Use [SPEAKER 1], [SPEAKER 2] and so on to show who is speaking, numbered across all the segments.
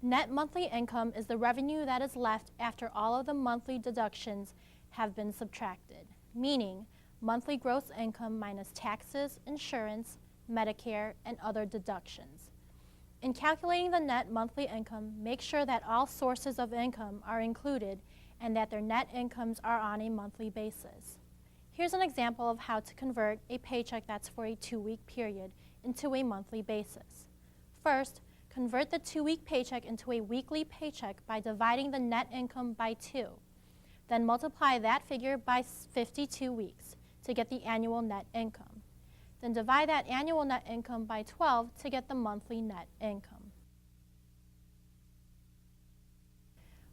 [SPEAKER 1] Net monthly income is the revenue that is left after all of the monthly deductions have been subtracted, meaning monthly gross income minus taxes, insurance, Medicare, and other deductions. In calculating the net monthly income, make sure that all sources of income are included and that their net incomes are on a monthly basis. Here's an example of how to convert a paycheck that's for a 2-week period into a monthly basis. First, convert the 2-week paycheck into a weekly paycheck by dividing the net income by 2. Then multiply that figure by 52 weeks to get the annual net income. Then divide that annual net income by 12 to get the monthly net income.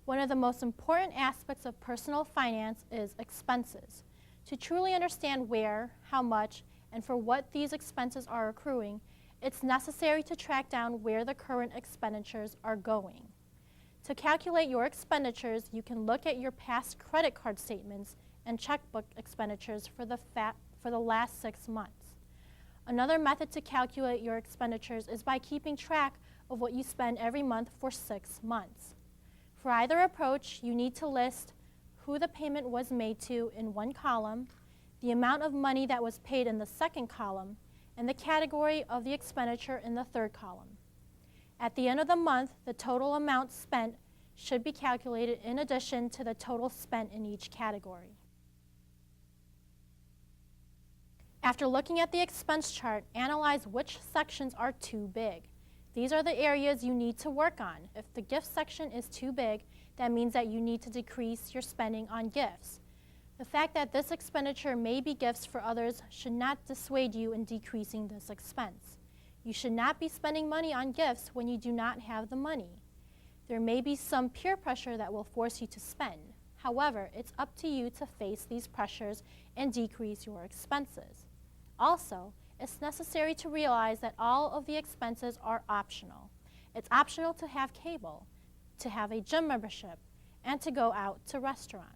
[SPEAKER 1] One of the most important aspects of personal finance is expenses. To truly understand where, how much, and for what these expenses are accruing, it's necessary to track down where the current expenditures are going. To calculate your expenditures, you can look at your past credit card statements and checkbook expenditures for the last 6 months. Another method to calculate your expenditures is by keeping track of what you spend every month for 6 months. For either approach, you need to list who the payment was made to in one column, the amount of money that was paid in the second column, and the category of the expenditure in the third column. At the end of the month, the total amount spent should be calculated in addition to the total spent in each category. After looking at the expense chart, analyze which sections are too big. These are the areas you need to work on. If the gift section is too big, that means that you need to decrease your spending on gifts. The fact that this expenditure may be gifts for others should not dissuade you in decreasing this expense. You should not be spending money on gifts when you do not have the money. There may be some peer pressure that will force you to spend. However, it's up to you to face these pressures and decrease your expenses. Also, it's necessary to realize that all of the expenses are optional. It's optional to have cable, to have a gym membership, and to go out to restaurants.